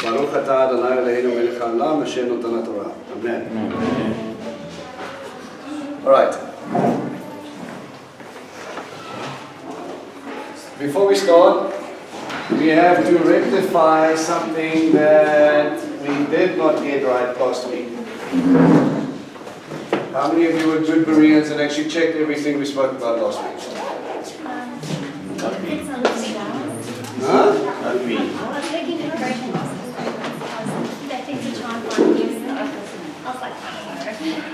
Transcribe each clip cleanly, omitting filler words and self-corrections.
Baruch atah Adonai Eloheinu melech haolam asher noten Torah. Amen. All right. Before we start, we have to rectify something that we did not get right last week. How many of you were good Bereans and actually checked everything we spoke about last week? Huh? Not me. I was looking at version last week. That things to try and find new stuff. I was like, I don't know.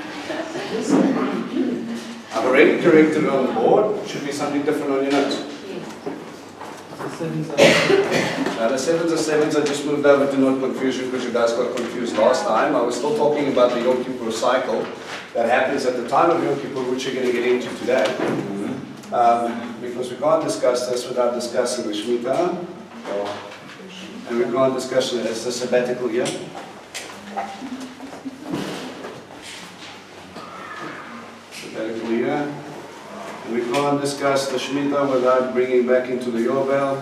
I've already corrected it on the board. Should be something different on your notes. Now the sevens are sevens. I just moved over to not confusion because you guys got confused last time. I was still talking about the Yom Kippur cycle that happens at the time of Yom Kippur, which you're going to get into today. Because we can't discuss this without discussing the Shemitah. And we can't discuss it as the sabbatical year. Sabbatical year. And we can't discuss the Shemitah without bringing back into the Yovel,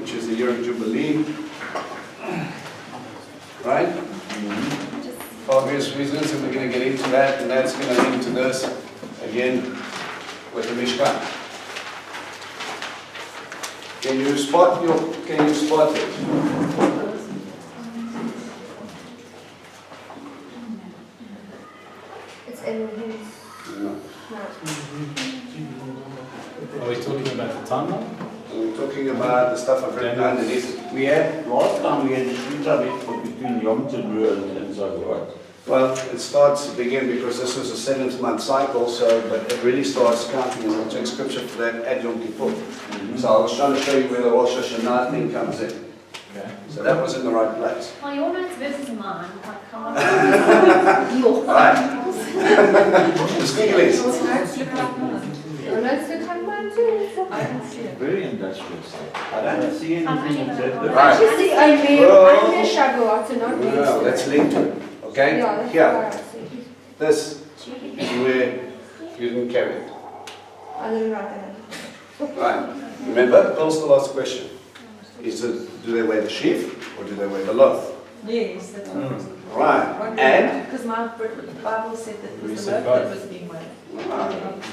which is the year of Jubilee. Right? For obvious reasons, and we're going to get into that, and that's going to lead to this again with the Mishkan. Can you spot it? It's Elohim's. No. Are we talking about the timeline? We're talking about the stuff I've written underneath it. We had, last time we had the Shemitah between Yom Kippur and Shavuot. Well, it starts to begin because this was a 7th-month cycle, but it really starts counting, and we'll take scripture for that at Yom Kippur. So I was trying to show you where the Rosh Hashanah thing comes in. Okay. So that was in the right place. Well, your notes versus mine. Like, come on. Alright. The squigglies. Your notes look like mine too. I don't see it. Very industrial stuff. I don't see anything exactly. Right. Actually, see, I made Shavuot, so not me. No, let's link to it. Okay? Yeah, that's Here. what I see. This is where you didn't carry it. I didn't write that. Right. Remember, Paul's the last question. Is it, do they wear the sheaf or do they wear the loaf? Yes, that's what I was Right. And? because my Bible said that it We was the said loaf that both. was being weighed.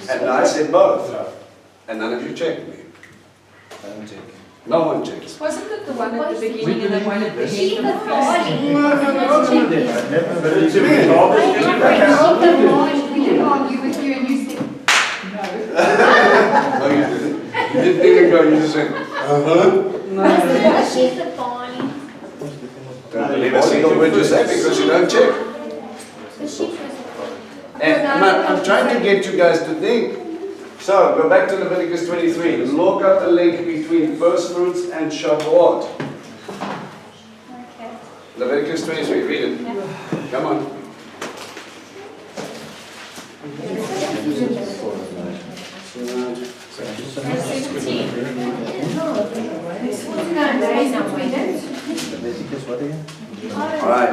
And I said both. No, And none of you checked me. I don't think. No one checks. Wasn't it the one at the beginning and the one at the Sheep end of of the barley. feast? But it's a I bit agree. Sheep of barley. We didn't argue with you and you said, No, you didn't. You didn't even go, you just said, sheep of barley. Don't believe a single word you say because you don't check. The sheep was And I'm trying to get you guys to think. So, go back to Leviticus 23. Look up the link between first fruits and Shavuot. okay. Leviticus 23, read it. Come on. Verse 17. Alright.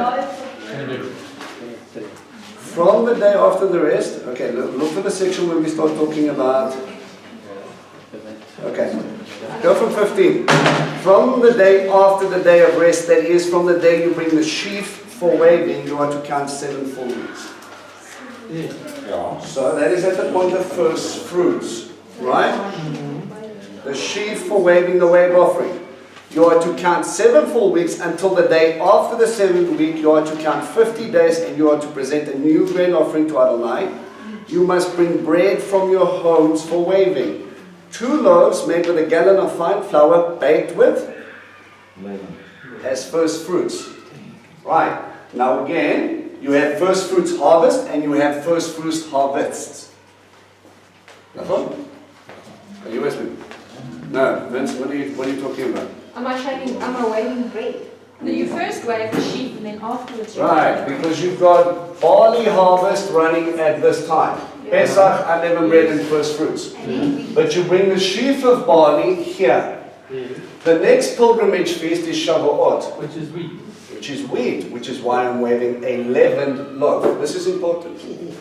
From the day after the rest, okay, look for the section when we start talking about. Okay, go from 15. From the day after the day of rest, that is, from the day you bring the sheaf for waving, you are to count 7 full weeks. Yeah. So that is at the point of first fruits, right? The sheaf for waving the wave offering. You are to count 7 full weeks until the day after the 7th week. You are to count 50 days and you are to present a new grain offering to Adonai. You must bring bread from your homes for waving. 2 loaves made with a gallon of fine flour baked with as first fruits. Right. Now again, you have first fruits harvest and you have first fruits harvests. Are you with me? No, Vince, what are you talking about? Am I waving bread? No, you first wave the sheep and then afterwards you Right, because you've got barley harvest running at this time. Pesach, unleavened bread and first fruits. But you bring the sheaf of barley here. The next pilgrimage feast is Shavuot. Which is wheat. Which is wheat, which is why I'm waving a leavened loaf. This is important. Okay.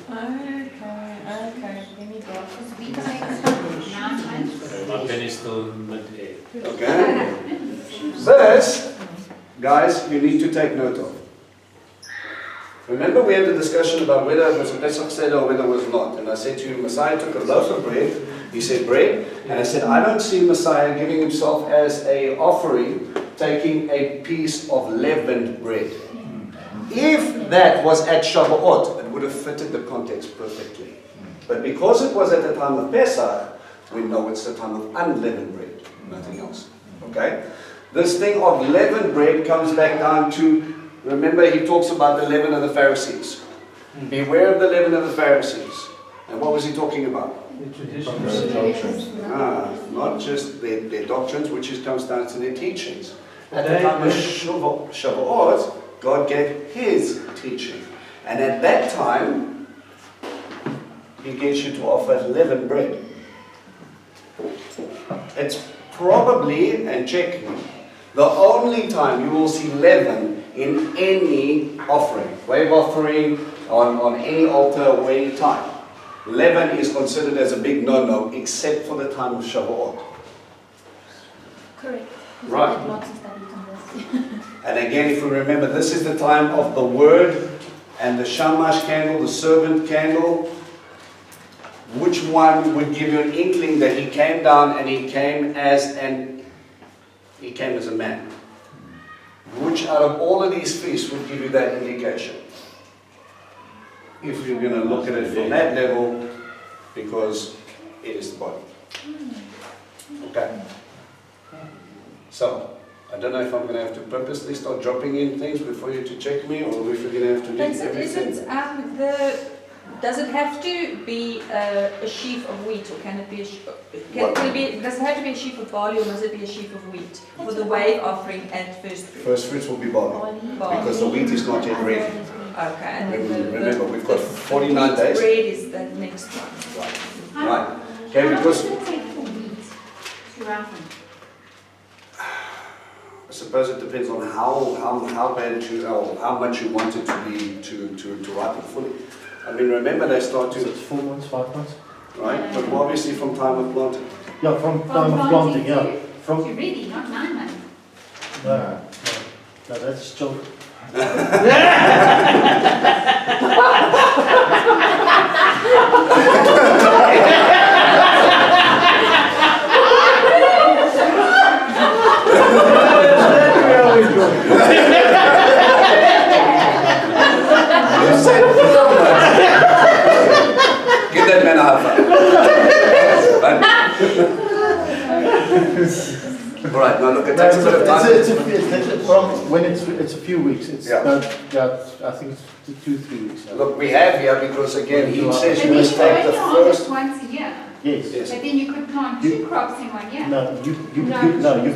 Let me go. Because we take 9 months. My pen is still mid-air. Okay? This guys, you need to take note of. Remember we had a discussion about whether it was a Pesach Seder or whether it was not. And I said to you, Messiah took a loaf of bread. He said bread. And I said, I don't see Messiah giving himself as a offering, taking a piece of leavened bread. If that was at Shavuot, it would have fitted the context perfectly. But because it was at the time of Pesach, we know it's the time of unleavened bread, nothing else. Okay? This thing of leavened bread comes back down to, remember he talks about the leaven of the Pharisees. Beware of the leaven of the Pharisees. And what was he talking about? Not just their doctrines, which comes down to their teachings. At the time of Shavuot, God gave His teaching. And at that time, He gets you to offer leavened bread. It's probably, and check me, the only time you will see leaven in any offering, wave offering, on any altar or any time. Leaven is considered as a big no-no, except for the time of Shavuot. Correct. Right. I did lots of studies on this. And again, if we remember, this is the time of the Word and the Shamash candle, the servant candle. Which one would give you an inkling that he came down and he came as a man? Which out of all of these feasts would give you that indication? If you're going to look at it from that level, because it is the body. Okay. So, I don't know if I'm going to have to purposely start dropping in things before you to check me, or if you're going to have to leave everything. Does it have to be a sheaf of wheat, or can it be does it have to be a sheaf of barley, or must it be a sheaf of wheat for the wave offering and first fruits? First fruits will be barley, Barley. because the wheat is not yet ready. Okay, and then Remember, we've got 49 the days. bread is the next one. Right. Okay, because How long does it take for wheat to ripen? I suppose it depends on how bad you, or how much you want it to be to ripen fully. I mean, remember they start So to, it's 4 months, 5 months? right? But obviously from time of planting. Yeah, from time of planting, yeah. From, You're ready, not 9 months. no, that's still. You said 4 months. Give that man a high five. Right, now look, it takes a bit of time. It's a few weeks. It's Yeah. I think it's 2-3 weeks. Look, we have here, because again, he says But you you must can take the only harvest first. once a year. Yes. Yes. But then you could plant 2 crops in 1 year. No, you No,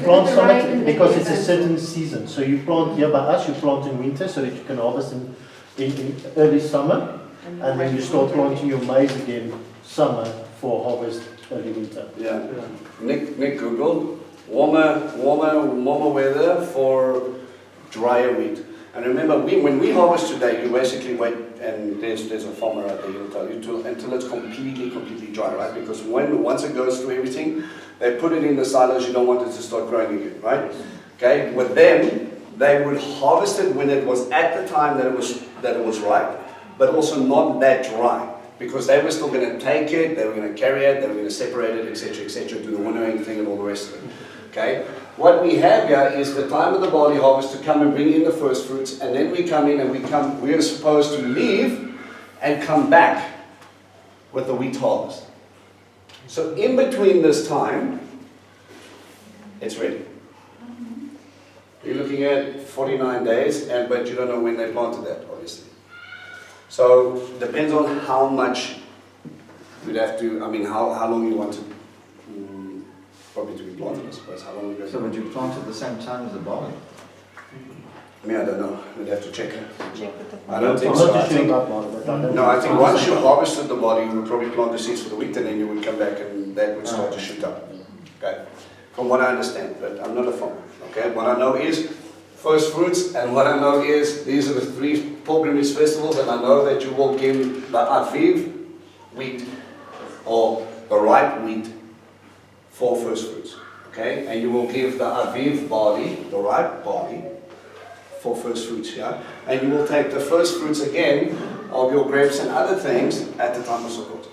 plant the some ripen because it's a together. certain season. So you plant here by us, you plant in winter so that you can harvest in early summer, and then you start planting your maize again summer for harvest early winter. Yeah. Nick Googled warmer weather for drier wheat. And remember, when we harvest today, you basically wait, and there's a farmer out there, he'll tell you, until it's completely dry, right? Because once it goes through everything, they put it in the silos, you don't want it to start growing again, right? Okay, with them, they would harvest it when it was at the time that it was ripe, but also not that dry. Because they were still going to take it, they were going to carry it, they were going to separate it, etc., do the winnowing thing and all the rest of it. Okay? What we have here is the time of the barley harvest to come and bring in the first fruits, and then we come in and we are supposed to leave and come back with the wheat harvest. So in between this time, it's ready. You're looking at 49 days, but you don't know when they planted that, obviously. So it depends on how much you'd have to, how long you want to, probably to be planted, I suppose, how long you So would you plant at the same time as the barley? I don't know, we'd have to check. Check with the I don't think I'm so. not I too sure think, about barley, but I don't no, I think know. once you harvested the barley, you would probably plant the seeds for the wheat, and then you would come back and that would start to shoot up. Okay, from what I understand, but I'm not a farmer. Okay, what I know is first fruits, and what I know is these are the 3 pilgrimage festivals, and I know that you will give the Aviv wheat, or the ripe wheat, for first fruits. Okay, and you will give the Aviv barley, the ripe barley, for first fruits, yeah? And you will take the first fruits again of your grapes and other things at the time of Shavuot.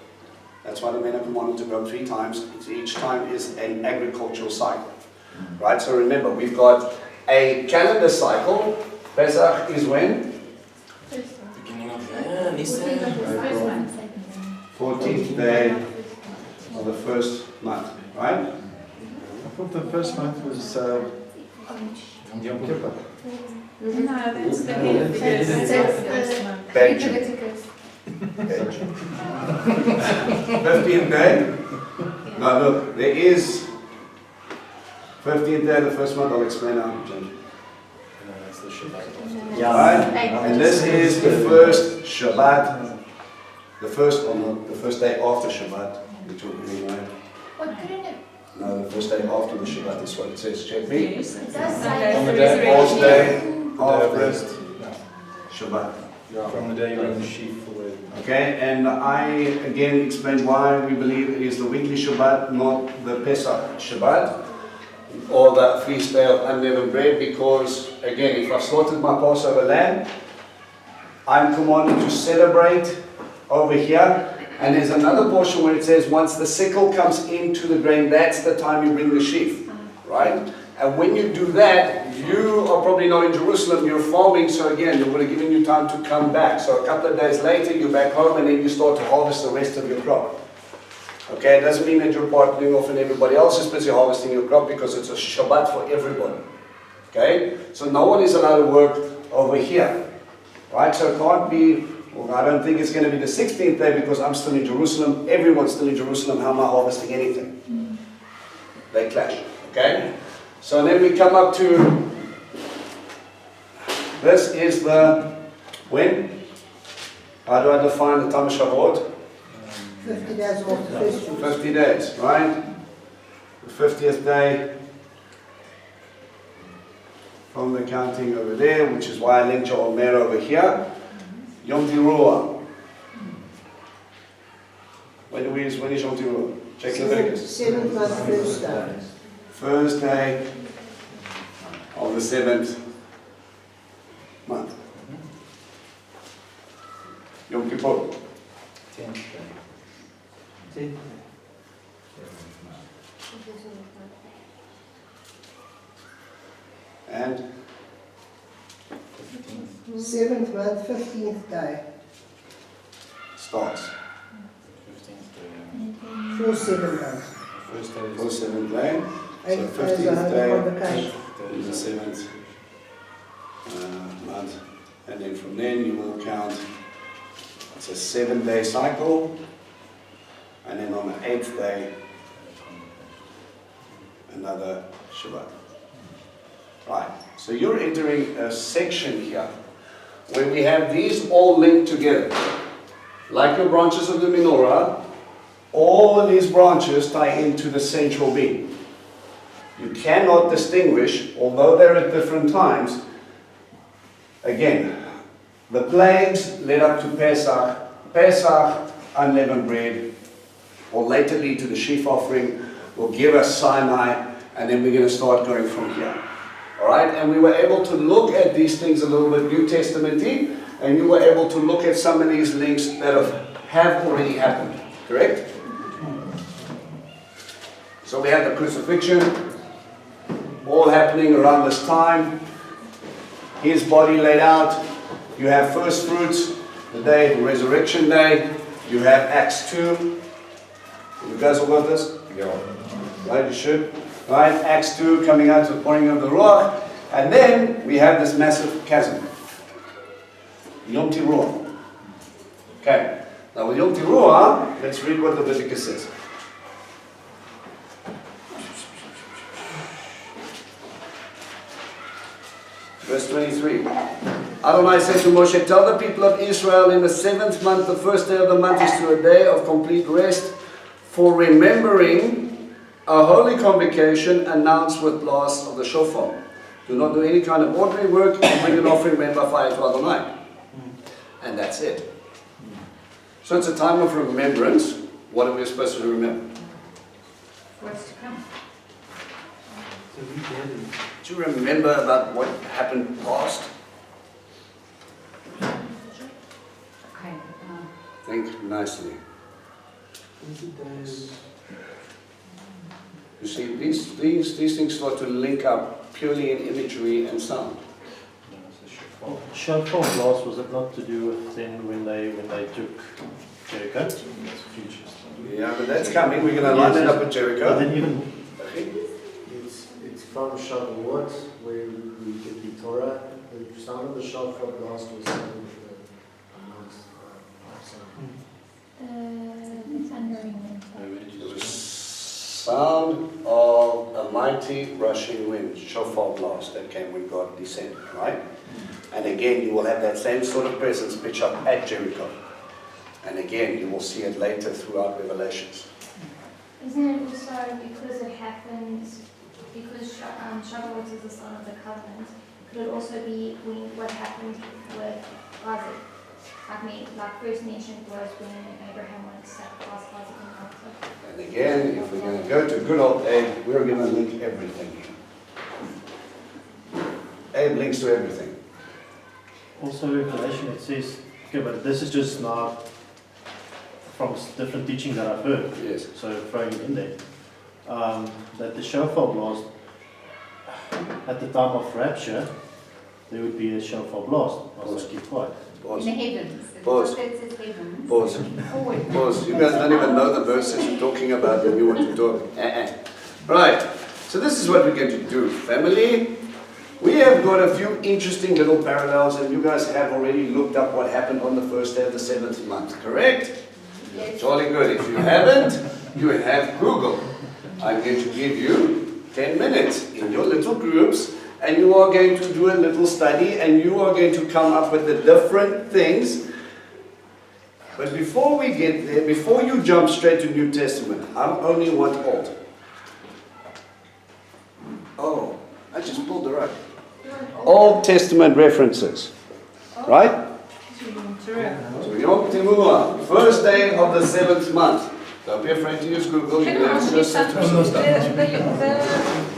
That's why the men are commanded to go 3 times. Each time is an agricultural cycle, right? So remember, we've got a calendar cycle. Pesach is when? Beginning of Listen. 14th day of the first month, right? I thought the first month was Yom Kippur. No, that's the end of the year. That's Benjamin. Leviticus. 15th day? No, look, there is 15th day of the first month. I'll explain now, James. That's the Shabbat. Right? And this is the first Shabbat, the first day after Shabbat, which will be right. What couldn't it? No, the first day after the Shabbat is what it says. Check me. Yes. It does Sunday say is the Fourth resurrection. day after Rest. Shabbat. From the day you're in the sheaf away. Okay, and I again explained why we believe it is the weekly Shabbat, not the Pesach Shabbat, or the feast day of unleavened bread, because again, if I've slaughtered my Passover lamb, I'm commanded to celebrate over here. And there's another portion where it says once the sickle comes into the grain, that's the time you bring the sheaf, right? And when you do that, you are probably not in Jerusalem, you're farming, so again, they would have given you time to come back. So a couple of days later, you're back home, and then you start to harvest the rest of your crop. Okay, it doesn't mean that you're partnering off and everybody else is busy harvesting your crop, because it's a Shabbat for everybody. Okay, so no one is allowed to work over here, right? So it can't be, well, I don't think it's going to be the 16th day, because I'm still in Jerusalem, everyone's still in Jerusalem, how am I harvesting anything? They clash, okay? So then we come up to, this is the, when? How do I define the time of Shavuot? 50 days after first fruits. 50 days, right? The 50th day from the counting over there, which is why I linked your Omer over here. Yom Teruah. When is Yom Teruah? Check Leviticus. 7th month, first day. First day of the 7th month. Yom Kippur. 10th day. 10th day. And 7th month, 15th day. starts. 15th day. For 7 months. First day For is 7th day. 8 So days 15th of day. convocation. Is the 7th month, and then from then you will count, it's a 7-day cycle, and then on the 8th day, another Shabbat. Right, so you're entering a section here, where we have these all linked together. Like your branches of the menorah, all of these branches tie into the central beam. You cannot distinguish, although they're at different times. Again, the plagues led up to Pesach. Pesach, unleavened bread, or later lead to the sheaf offering, will give us Sinai, and then we're going to start going from here. All right, and we were able to look at these things a little bit New Testament-y, and you were able to look at some of these links that have already happened, correct? So we have the crucifixion, all happening around this time. His body laid out. You have first fruits, the day, the resurrection day. You have Acts 2. You guys all got this? Yeah. Right, you should. Right, Acts 2 coming out to the pouring of the Ruach. And then we have this massive chasm. Yom Teruah. Okay. Now with Yom Teruah, let's read what Leviticus says. Verse 23. Adonai said to Moshe, tell the people of Israel, in the 7th month, the first day of the month is to a day of complete rest, for remembering a holy convocation announced with blast of the shofar. Do not do any kind of ordinary work, and bring an offering made by fire to Adonai. And that's it. So it's a time of remembrance. What are we supposed to remember? What's to come? Do you remember about what happened past? Think nicely. You see, these things start to link up purely in imagery and sound. Shofar blast, was it not to do with then when they took Jericho? Yeah, but that's coming. We're going to line it up with But Jericho. then even It's from Shavuot, where we get the Torah. The sound of the shofar blast was amongst It was sound of a mighty rushing wind, shofar blast, that came when God descended, right? And again, you will have that same sort of presence pitch up at Jericho. And again, you will see it later throughout Revelations. Isn't it also because it happens, because Shavuot is the sign of the covenant, could it also be what happened with Isaac? Like first mentioned was when Abraham wanted to sacrifice Isaac on the altar. And again, if we're going to go to good old Abe, we're going to link everything here. Abe links to everything. also Revelation, it says, okay, but this is just now from different teaching that I've heard. Yes. So throwing it in there. That the shofar blast, at the time of rapture, there would be a shofar blast. I'll just keep quiet. Pause. In the heavens. Pause. It says heavens. Pause. Pause. You guys don't even know the verses you're talking about when you want to talk. Right. So this is what we're going to do, family. We have got a few interesting little parallels, and you guys have already looked up what happened on the first day of the 7th month, correct? Yes. Jolly good. If you haven't, you have Google. I'm going to give you 10 minutes in your little groups, and you are going to do a little study, and you are going to come up with the different things. But before we get there, before you jump straight to New Testament, I only want Old. Oh, I just pulled the rug. Old Testament references, right? So Yom Teruah, first day of the 7th month. Don't be afraid to use Google. You Can can I ask you just something? The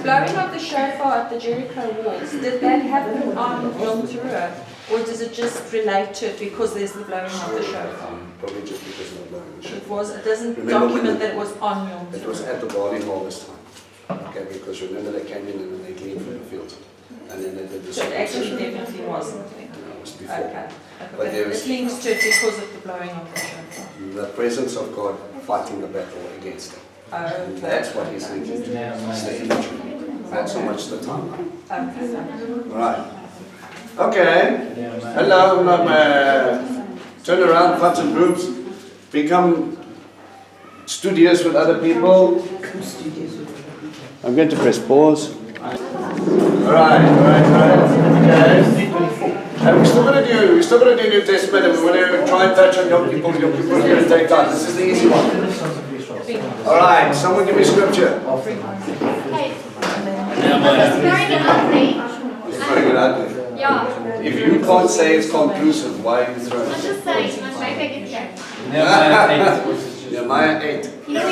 blowing of the shofar at the Jericho walls, did that happen on Yom Teruah? Or does it just relate to it because there's the blowing of the shofar? Probably just because of the blowing of the shofar. It doesn't Remember when document that it was on Yom It was Teruah. at the barley harvest time. Okay, because remember they came in and then they cleaned from the field. And then they did the So it actually circumcision. definitely wasn't. No, it was before. Okay. But there It is- links to it because of the blowing of the shofar. The presence of God fighting the battle against them. And that's what he's linking to. It's the imagery. Not so much the timeline. Okay. Right. Okay. Hello. Turn around, find some groups. Become studious with other people. I'm going to press pause. Alright. Okay. And we're still going to do New Testament, and we're going to try and touch on Yom Kippur. Yom Kippur is going to take time. This is the easy one. Alright, someone give me scripture. Hey, it's throwing it up there. He's throwing it out there. Yeah. If you can't say it's conclusive, why are you throwing I'm it? just saying, my favorite get here. Nehemiah 8. You know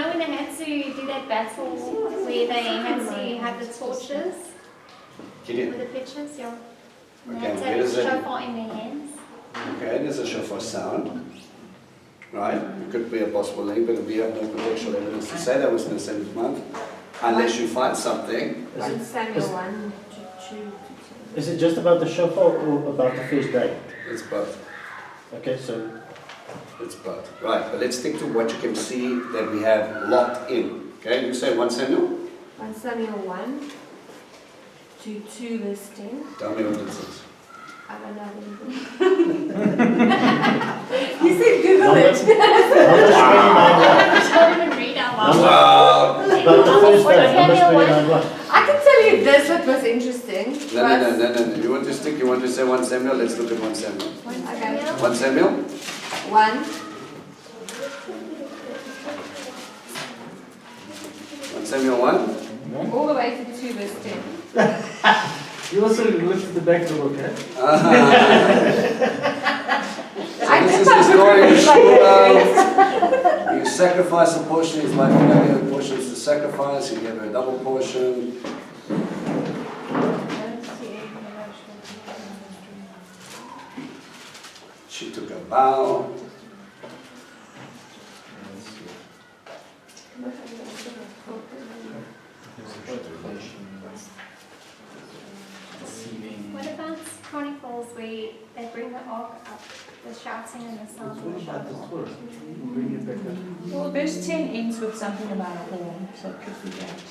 when they had to do that battle where they had to have the torches Gideon. with the pitchers, yeah. And Okay, they where had to does have that- a shofar in their hands. Okay, there's a shofar sound. Right? It could be a possible link, but we have no contextual evidence to say that was in the 7th month. Unless you find something. Samuel 1 to 2. Is it just about the shofar or about the first day? It's both. Okay, so It's both. Right, but let's stick to what you can see that we have locked in. Okay, you say 1 Samuel? 1 Samuel 1 to 2 verse 10. Tell me what it says. I don't know. You said Google numbers it. 29. I can't even read out loud. But the first day, numbers 29 what? I can tell you this, what was interesting. No. You want to say 1 Samuel? Let's look at 1 Samuel. Okay. 1 Samuel? 1. 1 Samuel 1? All the way to 2 verse 10. You also looked at the back of the book, eh? So this is the story of Shavuot. You sacrifice a portion, his wife gave a portion to sacrifice, he gave her a double portion. She took a vow. What about Chronicles where they bring the ark up, the shouting and the sound of the shofar? Well, verse 10 ends with something about a horn, so it could be that.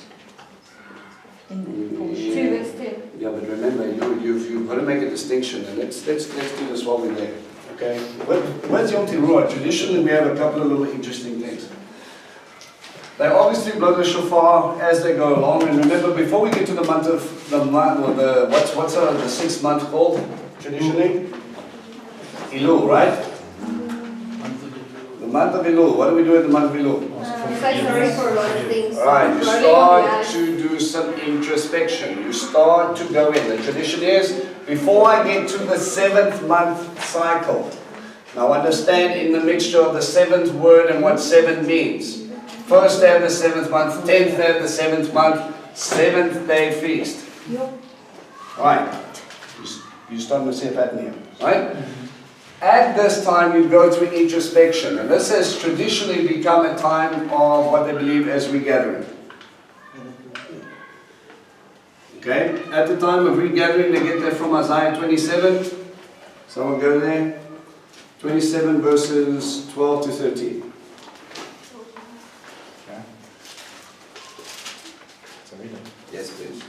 In the portion. 2 verse 2. Yeah, but remember, you've got to make a distinction, and let's do this while we're there. Okay? Where's Yom Teruah? Traditionally, we have a couple of little interesting things. They obviously blow the shofar as they go along, and remember, before we get to the month of what's the 6th month called traditionally? Elul, right? The month of Elul. What do we do in the month of Elul? Say sorry for a lot of things. Alright, you Rolling start of the to do some introspection. You start to go in. The tradition is, before I get to the 7th month cycle, now understand in the mixture of the 7th word and what 7 means. First day of the 7th month, 10th day of the 7th month, 7th day feast. Alright, you're starting to see a pattern here, right? At this time, you go through introspection, and this has traditionally become a time of what they believe as regathering. Okay? At the time of regathering, they get that from Isaiah 27. Someone go there. 27 verses 12 to 13. Okay. So read it. Yes, please.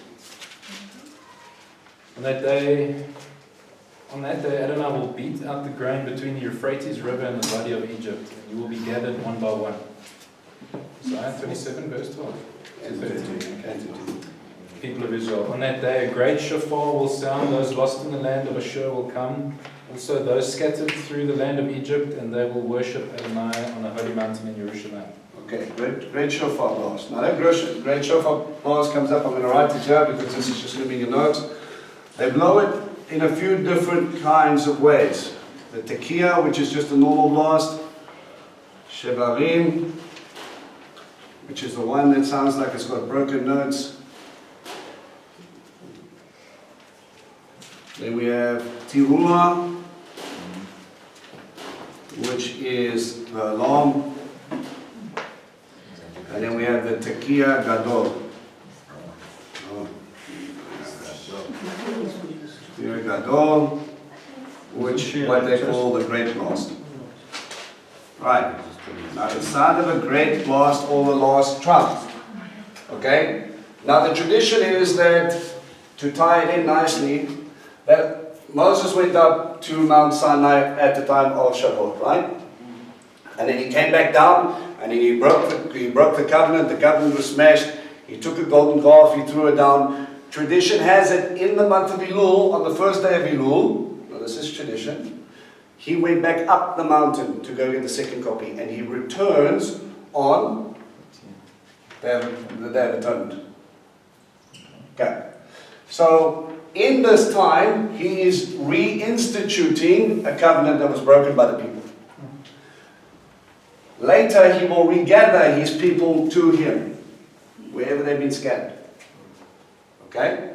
On that day, Adonai will beat out the grain between the Euphrates River and the valley of Egypt, and you will be gathered one by one. Isaiah 27, verse 12. And 13. Okay. People of Israel, on that day a great shofar will sound, those lost in the land of Ashur will come, also those scattered through the land of Egypt, and they will worship Adonai on the holy mountain in Jerusalem. Okay, great shofar blast. Now that great shofar blast comes up, I'm going to write it here because this is just going to be in your notes. They blow it in a few different kinds of ways. The tekiah, which is just a normal blast. Shevarim, which is the one that sounds like it's got broken notes. Then we have Teruah, which is the alarm. And then we have the tekiah gadol. Gadol, which what they call the great blast. Right. Now the sound of a great blast or the last trump. Okay? Now the tradition is that, to tie it in nicely, that Moses went up to Mount Sinai at the time of Shavuot, right? And then he came back down and he broke the covenant was smashed, he took a golden calf, he threw it down. Tradition has it in the month of Elul, on the first day of Elul, now this is tradition, he went back up the mountain to go get the second copy, and he returns on the Day of Atonement. Okay. So, in this time, he is reinstituting a covenant that was broken by the people. Later, he will regather his people to him, wherever they've been scattered. Okay?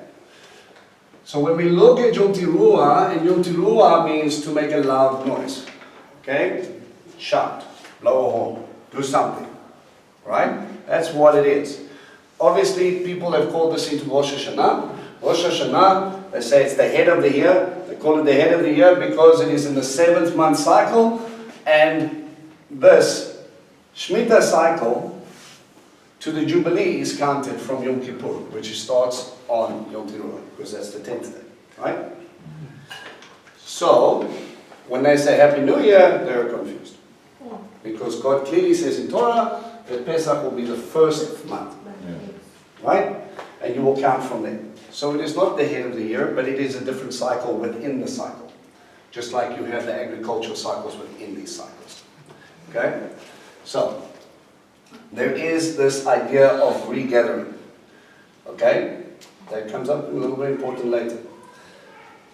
So when we look at Yom Teruah, and Yom Teruah means to make a loud noise. Okay? Shout, blow a horn, do something. Right? That's what it is. Obviously, people have called this into Rosh Hashanah. Rosh Hashanah, they say it's the head of the year. They call it the head of the year because it is in the 7th month cycle. And this Shemitah cycle to the Jubilee is counted from Yom Kippur, which starts on Yom Teruah, because that's the 10th day, right? So, when they say Happy New Year, they're confused. Because God clearly says in Torah that Pesach will be the first month, right? And you will count from there. So it is not the head of the year, but it is a different cycle within the cycle. Just like you have the agricultural cycles within these cycles. Okay? So, there is this idea of regathering. Okay? That comes up a little bit important later.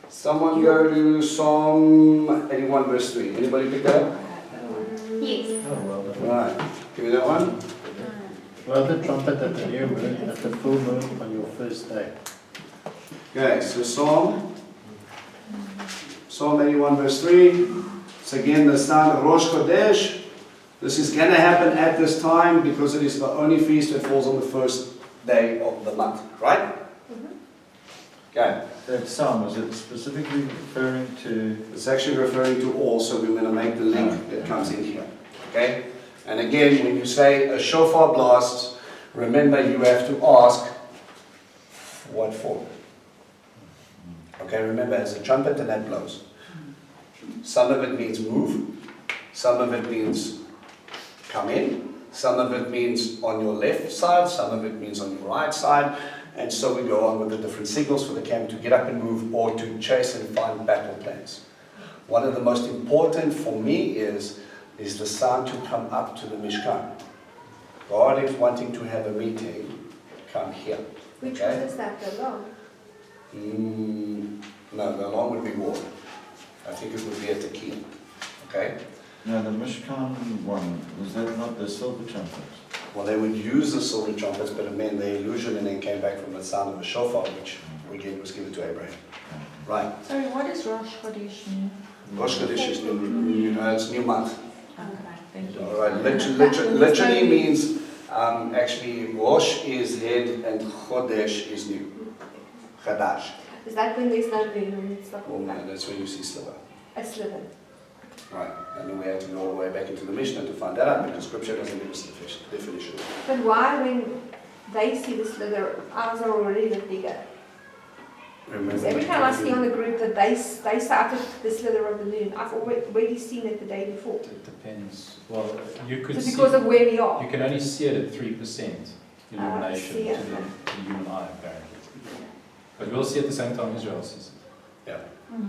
Someone go to Psalm 81 verse 3. Anybody pick that up? Yes. Right. Give me that one. Blow the trumpet at the new moon, at the full moon on your first day. Okay, so Psalm 81 verse 3. It's again the sound of Rosh Chodesh. This is going to happen at this time because it is the only feast that falls on the first day of the month, right? Okay. that psalm, is it specifically referring to? It's actually referring to all, so we're going to make the link that comes in here. Okay? And again, when you say a shofar blast, remember you have to ask what for. Okay, remember, it's a trumpet and that blows. Some of it means move, some of it means come in, some of it means on your left side, some of it means on your right side, and so we go on with the different signals for the camp to get up and move or to chase and find battle plans. One of the most important for me is the sound to come up to the Mishkan. God is wanting to have a meeting, come here. Which Okay? one is that, the long? No, the alarm would be war. I think it would be at the key. Okay? No, the Mishkan one, was that not the silver trumpet? Well, they would use the silver trumpets, but it meant the illusion and then came back from the sound of a shofar, which again was given to Abraham. Right. Sorry, what is Rosh Chodesh mean? Rosh Chodesh is it's new month. Okay, thank you. All right. Literally means, actually, Rosh is head and Chodesh is new. Chadash. Is that when there's no moon and it's like all No, black? that's when you see sliver. A sliver. Right. And then we had to go all the way back into the Mishnah to find that out because Scripture doesn't give us the definition. But why, when they see the sliver, ours are already a bit bigger? Remember Because every time I see on the group that they sighted the slither of the moon, I've already seen it the day before. It depends. Well, you could So see, because of where we are. you can only see it at 3% illumination see to it. the human eye, apparently. But we'll see at the same time Israel sees it.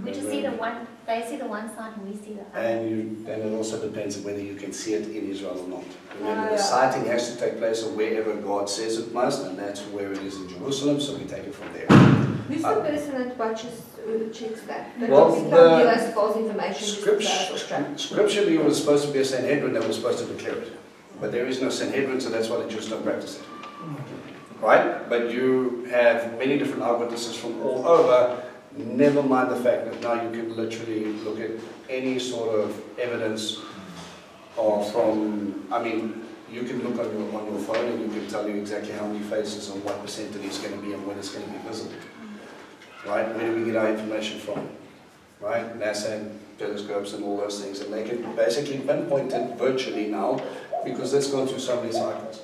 We just see the one, they see the one side and we see the other. And it also depends on whether you can see it in Israel or not. Remember, Oh, the yeah. sighting has to take place wherever God says it must, and that's where it is in Jerusalem, so we take it from there. Who's the person that watches, who checks that? But Well, people the give us false information just to get us off track. Scripturally, it was supposed to be a Sanhedrin that was supposed to declare it. But there is no Sanhedrin, so that's why the Jews don't practice it. Right? But you have many different eyewitnesses from all over. Never mind the fact that now you can literally look at any sort of evidence or from, I mean, you can look on your phone and you can tell you exactly how many phases and what percent it is going to be and when it's going to be visible. Right? Where do we get our information from? Right? NASA and telescopes and all those things. And they can basically pinpoint it virtually now because that's gone through so many cycles.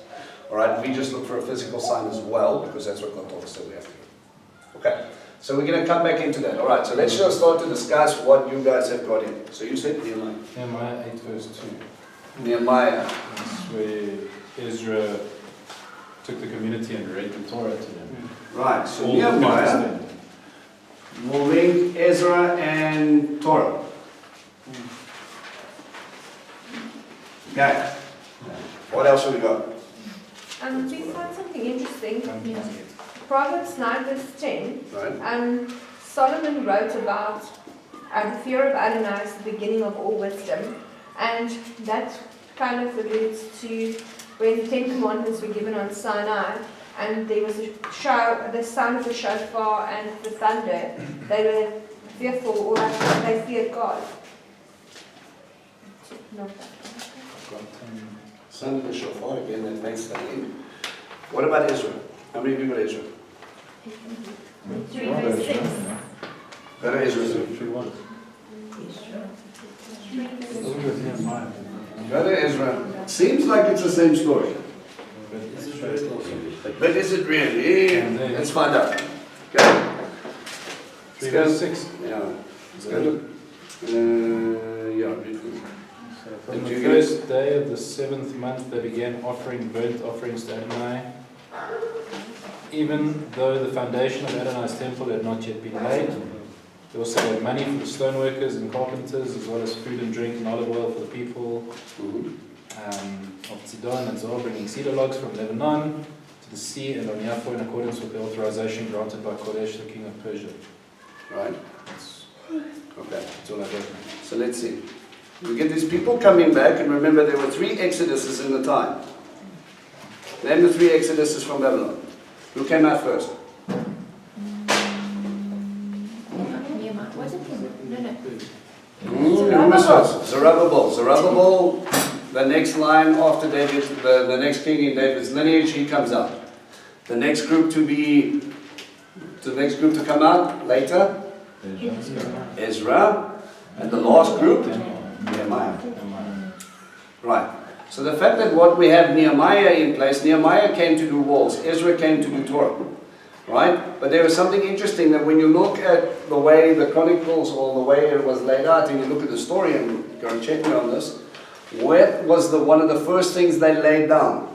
All right? We just look for a physical sign as well because that's what God told us that we have to do. Okay. So we're going to come back into that. All right, so let's just start to discuss what you guys have got in. So you said Nehemiah. Nehemiah 8 verse 2. Nehemiah. That's where Ezra took the community and read the Torah to them. Right, so All the Nehemiah things will link Ezra and Torah. Okay. What else have we got? We found something interesting. then. Proverbs 9 verse 10. Right. Solomon wrote about the fear of Adonai is the beginning of all wisdom. And that kind of alludes to when the Ten Commandments were given on Sinai and there was the sound of the shofar and the thunder. They were fearful, or they feared God. Not that. Son of the shofar, again, that makes that in. What about Israel? How many of you got Israel? 3 verse 6. Go to Israel. Go to Israel. Seems like it's the same story. But is it really? Let's find out. Okay. 3 verse 6. Yeah. Let's go to, yeah, read from From Did the you get first day of the 7th month they began offering burnt offerings to Adonai, even though the foundation of Adonai's temple had not yet been laid. They also had money for the stoneworkers and carpenters, as well as food and drink and olive oil for the people of Sidon and Zor, bringing cedar logs from Lebanon to the sea and on Yaffo in accordance with the authorization granted by Kodesh, the king of Persia. Right. That's Okay. all I got. So let's see. We get these people coming back, and remember there were 3 exoduses in the time. Name the 3 exoduses from Babylon. Who came out first? Nehemiah. Was it him? No. Who was first? Zerubbabel. Zerubbabel, the next line after David, the next king in David's lineage, he comes out. The next group to to the next group to come out later? Ezra. And the last group? Nehemiah. Right. So the fact that what we have Nehemiah in place, Nehemiah came to do walls, Ezra came to do Torah. Right? But there was something interesting that when you look at the way the Chronicles or the way it was laid out, and you look at the story, and go and check me on this, what was one of the first things they laid down?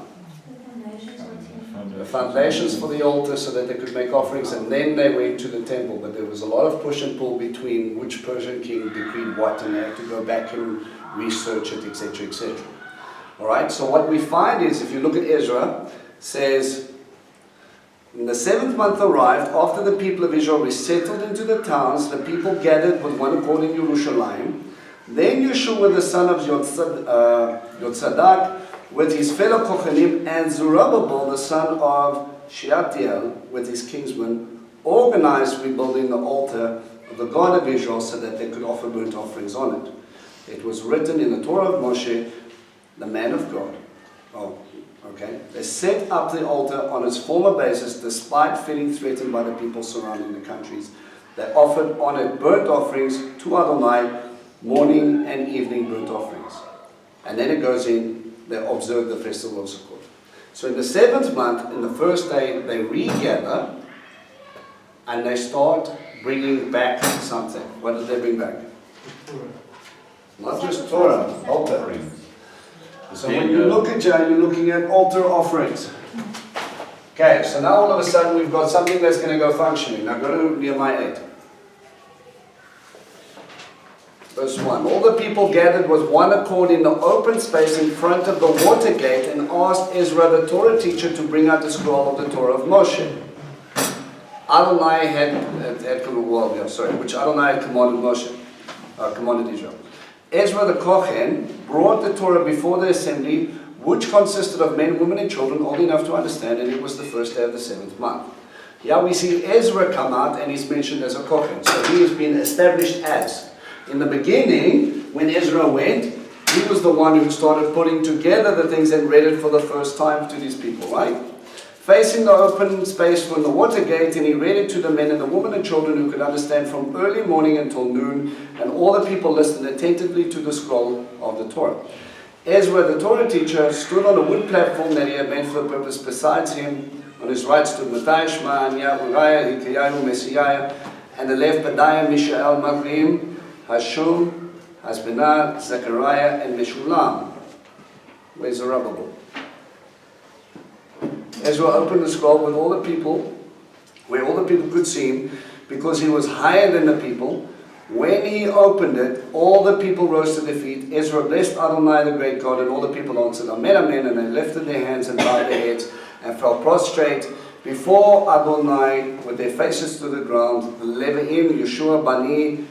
The foundations for the altar so that they could make offerings, and then they went to the temple. But there was a lot of push and pull between which Persian king decreed what, and they had to go back and research it, etc., etc. Alright, so what we find is, if you look at Ezra, says, when the 7th month arrived, after the people of Israel resettled into the towns, the people gathered with one accord in Jerusalem. Then Yeshua, the son of Yotzadak, with his fellow Kohanim, and Zerubbabel, the son of Shealtiel, with his kinsmen, organized rebuilding the altar of the God of Israel so that they could offer burnt offerings on it. It was written in the Torah of Moshe, the man of God. Oh, okay. They set up the altar on its former basis despite feeling threatened by the people surrounding the countries. They offered on it burnt offerings to Adonai, morning and evening burnt offerings. And then it goes in, they observe the festival of Sukkot. So in the 7th month, in the first day, they regather and they start bringing back something. What did they bring back? Not just Torah, altar. So when you look at John, you're looking at altar offerings. Okay, so now all of a sudden we've got something that's going to go functioning. Now go to Nehemiah 8. Verse 1. All the people gathered with one accord in the open space in front of the water gate and asked Ezra, the Torah teacher, to bring out the scroll of the Torah of Moshe. Which Adonai had commanded Moshe, commanded Israel. Ezra the Kohen brought the Torah before the assembly, which consisted of men, women, and children, old enough to understand, and it was the first day of the 7th month. Here we see Ezra come out, and he's mentioned as a Kohen. So he has been established as. In the beginning, when Ezra went, he was the one who started putting together the things and read it for the first time to these people, right? Facing the open space from the water gate, and he read it to the men and the women and children who could understand from early morning until noon, and all the people listened attentively to the scroll of the Torah. Ezra, the Torah teacher, stood on a wood platform that he had made for the purpose. Besides him, on his right stood Matthias, Shema, Uriah, Hilkiah, Messiah, and the left Pedaiah, Mishael, Magrim, Hashum, Hasbenah, Zechariah, and Meshulam. Where's Zerubbabel? Ezra opened the scroll with all the people, where all the people could see him, because he was higher than the people. When he opened it, all the people rose to their feet. Ezra blessed Adonai, the great God, and all the people answered, Amen, Amen, and they lifted their hands and bowed their heads and fell prostrate before Adonai with their faces to the ground. The Leviim, Yeshua, Bani,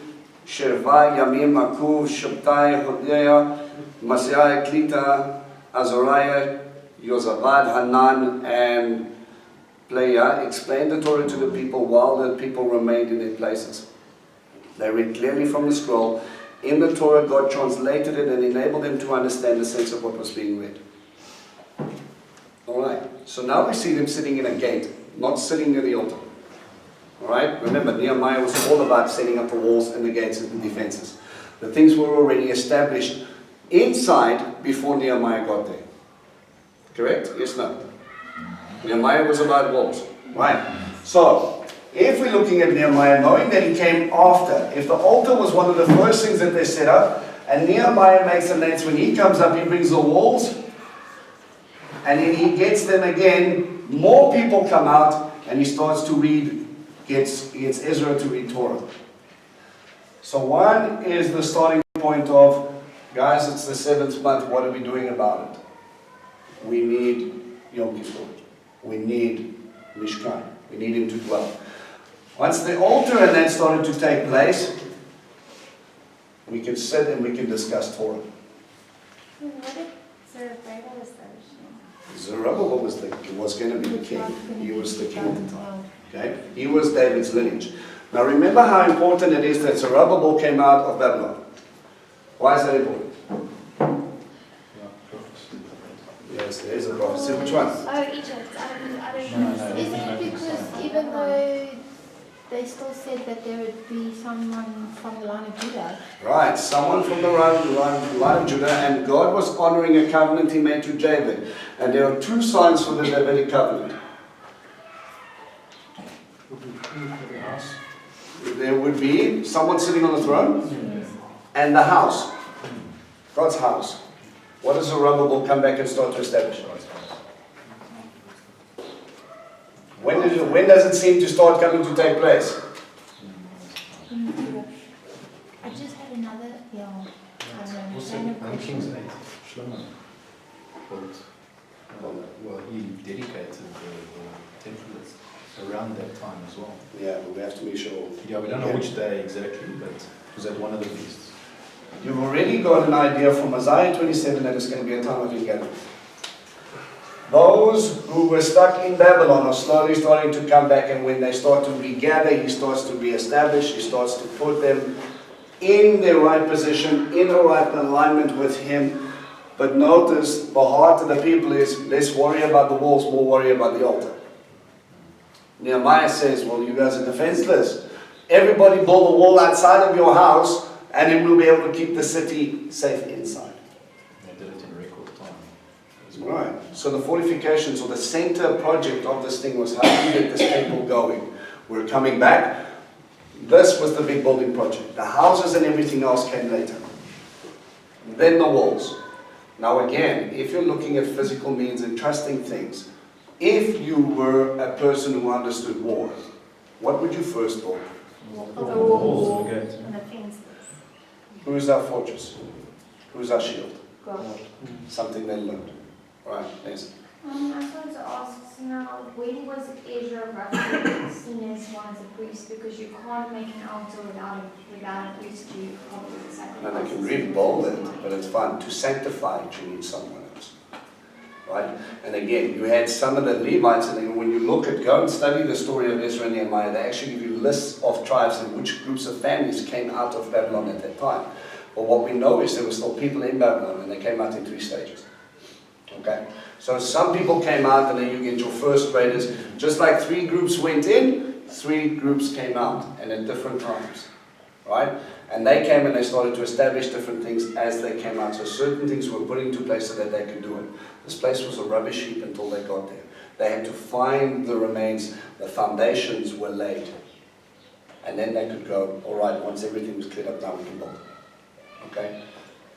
Shervai, Yamim, Akuv, Shabtai, Hodiah, Masiah, Klita, Azariah, Yozabad, Hanan, and Playa explained the Torah to the people while the people remained in their places. They read clearly from the scroll. In the Torah, God translated it and enabled them to understand the sense of what was being read. Alright, so now we see them sitting in a gate, not sitting near the altar. Alright, remember, Nehemiah was all about setting up the walls and the gates and the defenses. The things were already established inside before Nehemiah got there. Correct? Yes, no? Nehemiah was about walls. Right. So, if we're looking at Nehemiah, knowing that he came after, if the altar was one of the first things that they set up, and Nehemiah makes the nets, when he comes up, he brings the walls, and then he gets them again, more people come out, and he starts to read, gets Ezra to read Torah. So one is the starting point of, guys, it's the 7th month, what are we doing about it? We need Yom Kippur. We need Mishkan. We need him to dwell. Once the altar and that started to take place, we can sit and we can discuss Torah. What did Zerubbabel establish? Zerubbabel was going to be the king. He was the king at the time. Okay? He was David's lineage. Now remember how important it is that Zerubbabel came out of Babylon. Why is that important? Yes, there is a prophecy. Which one? Oh, Egypt. I don't know. Isn't it because even though they still said that there would be someone from the line of Judah. Right, someone from the line of Judah, and God was honoring a covenant he made to David. And there are two signs for the Davidic covenant. There would be someone sitting on the throne, and the house, God's house. What does Zerubbabel come back and start to establish? When does it seem to start coming to take place? I just had another, Also, in Kings 8, Shlomo built, well, he dedicated the temple around that time as well. Yeah, but we have to be sure. Yeah, we don't know which day exactly, but it was at one of the feasts. You've already got an idea from Isaiah 27 that it's going to be a time of ingathering. Those who were stuck in Babylon are slowly starting to come back, and when they start to regather, he starts to reestablish, he starts to put them in their right position, in the right alignment with him. But notice, the heart of the people is, less worry about the walls, more worry about the altar. Nehemiah says, well, you guys are defenseless. Everybody build a wall outside of your house, and then we'll be able to keep the city safe inside. They did it in record time. Right. So the fortifications, or the center project of this thing, was how do you get this temple going? We're coming back. This was the big building project. The houses and everything else came later. Then the walls. Now again, if you're looking at physical means and trusting things, if you were a person who understood war, what would you first build? The walls Okay. and the fences. Who is our fortress? Who is our shield? God. Something they learned. Right, yes. I just wanted to ask, so now, when was Ezra roughly seen as one as a priest? Because you can't make an altar without a priest to offer the sacrifice. And they can rebuild it, but it's fine. To sanctify it, you need someone else. Right? And again, you had some of the Levites, and then when you look at, go and study the story of Ezra and Nehemiah, they actually give you lists of tribes and which groups of families came out of Babylon at that time. But what we know is there were still people in Babylon, and they came out in 3 stages. Okay? So some people came out, and then you get your first graders. Just like 3 groups went in, 3 groups came out, and at different times. Right? And they came and they started to establish different things as they came out. So certain things were put into place so that they could do it. This place was a rubbish heap until they got there. They had to find the remains. The foundations were laid. And then they could go, all right, once everything was cleared up, now we can build. Okay?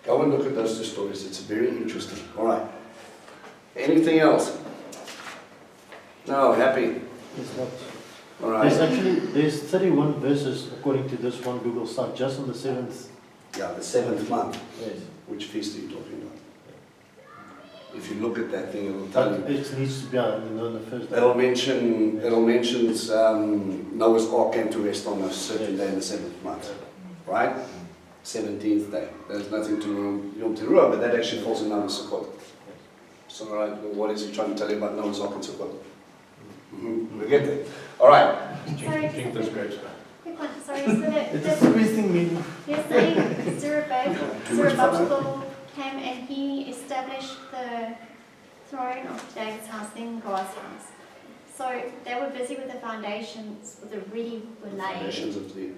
Go and look at those 2 stories. It's very interesting. All right. Anything else? No, happy? It's not. All right. There's 31 verses according to this one Google site, just on the 7th. Yeah, the 7th month. Yes. Which feast are you talking about? If you look at that thing, it will tell you. It needs to be on the first day. It'll mention Noah's Ark came to rest on a certain day in the 7th month. Right? 17th day. There's nothing to Yom Teruah, but that actually falls in Noah's Sukkot. So, all right, well, what is he trying to tell you about Noah's Ark and Sukkot? We'll get there. All right. Drink those grapes back. Quick one, sorry, so It's a squeezing me. you're saying Zerubbabel came and he established the throne of David's house, then God's house. So they were busy with the foundations, with the ready were laid. Foundations of the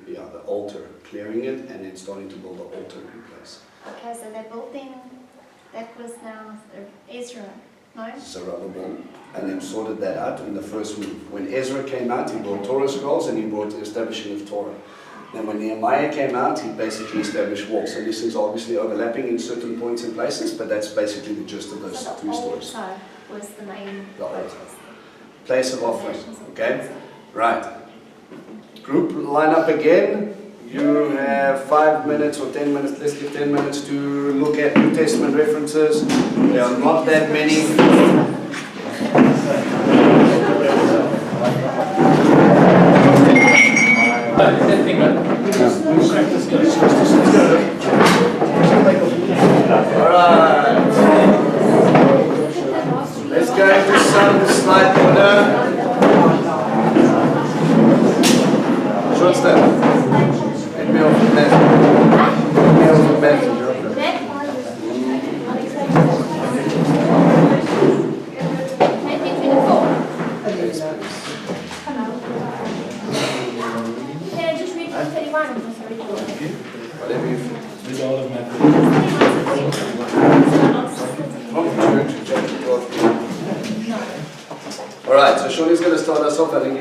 altar, clearing it, and then starting to build the altar in place. Okay, so they're building, that was now Ezra, no? Zerubbabel, and then sorted that out in the first week. When Ezra came out, he brought Torah scrolls and he brought the establishing of Torah. Then when Nehemiah came out, he basically established walls. So these things are obviously overlapping in certain points and places, but that's basically the gist of those So 2 the stories. altar was the main The altar. focus. Place of offering, okay? Right. Group line up again. You have 5 minutes or 10 minutes, let's give 10 minutes to look at New Testament references. There are not that many. Alright. Let's go into some slide order. Short step. Get me off the mess. Get me off the mess. 29 of this already. Whatever you feel. Read all of Matthew. From 2 to chapter 12. Alright, so Shawnee's going to start us off. I think